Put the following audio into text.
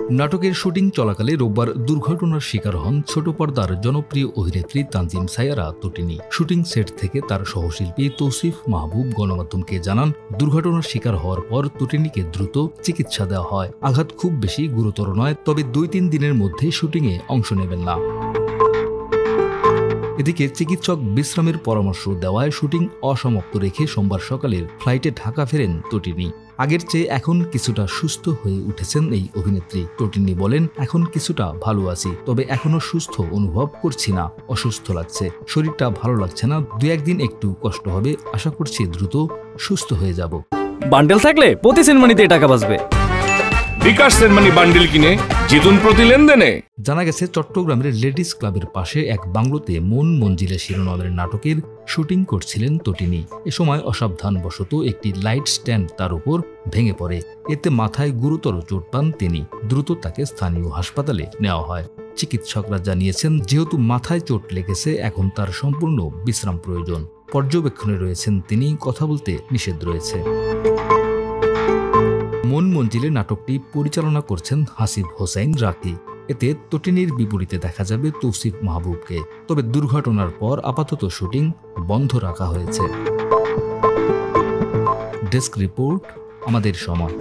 নাটকের শুটিং চলাকালে রোববার দুর্ঘটনার শিকার হন ছোট পর্দার জনপ্রিয় অভিনেত্রী তানজিম সাইয়ারা তটিনী। শুটিং সেট থেকে তার সহশিল্পী তৌসিফ মাহবুব গণমাধ্যমকে জানান, দুর্ঘটনার শিকার হওয়ার পর তটিনীকে দ্রুত চিকিৎসা দেওয়া হয়। আঘাত খুব বেশি গুরুতর নয়, তবে 2-3 দিনের মধ্যে শুটিংয়ে অংশ নেবেন না। এদিকে চিকিৎসক বিশ্রামের পরামর্শ দেওয়ায় শুটিং অসমাপ্ত রেখে সোমবার সকালের ফ্লাইটে ঢাকা ফেরেন তটিনী। আগের চেয়ে এখন কিছুটা সুস্থ হয়ে উঠেছেন এই অভিনেত্রী। তটিনী বলেন, এখন কিছুটা ভালো আছি, তবে এখনো সুস্থ অনুভব করছি না, অসুস্থ লাগছে, শরীরটা ভালো লাগছে না, 2-1 দিন একটু কষ্ট হবে, আশা করছি দ্রুত সুস্থ হয়ে যাব। বান্ডেল থাকলে প্রতি সেনমানিতে টাকা বাঁচবে। বিকাশ সেনমানি বান্ডেল কিনে জিতুন প্রতি লেনদেনে। জানা গেছে, চট্টগ্রামের লেডিস ক্লাবের পাশে এক বাংলোতে মন মঞ্জিলে শিরোনামের নাটকের শুটিং করছিলেন তটিনী। এ সময় অসাবধানবশত একটি লাইট স্ট্যান্ড তার উপর ভেঙে পড়ে। এতে মাথায় গুরুতর চোট পান তিনি। দ্রুত তাকে স্থানীয় হাসপাতালে নেওয়া হয়। চিকিৎসকরা জানিয়েছেন, যেহেতু মাথায় চোট লেগেছে, এখন তার সম্পূর্ণ বিশ্রাম প্রয়োজন। পর্যবেক্ষণে রয়েছেন তিনি, কথা বলতে নিষেধ রয়েছে। মন মঞ্জিলে নাটকটি পরিচালনা করছেন হাসিব হোসাইন রাকি। এতে তটিনীর বিপরীতে দেখা যাবে তৌসিফ মাহবুবকে। তবে দুর্ঘটনার পর আপাতত শুটিং বন্ধ রাখা হয়েছে। ডেস্ক রিপোর্ট, আমাদের সময়।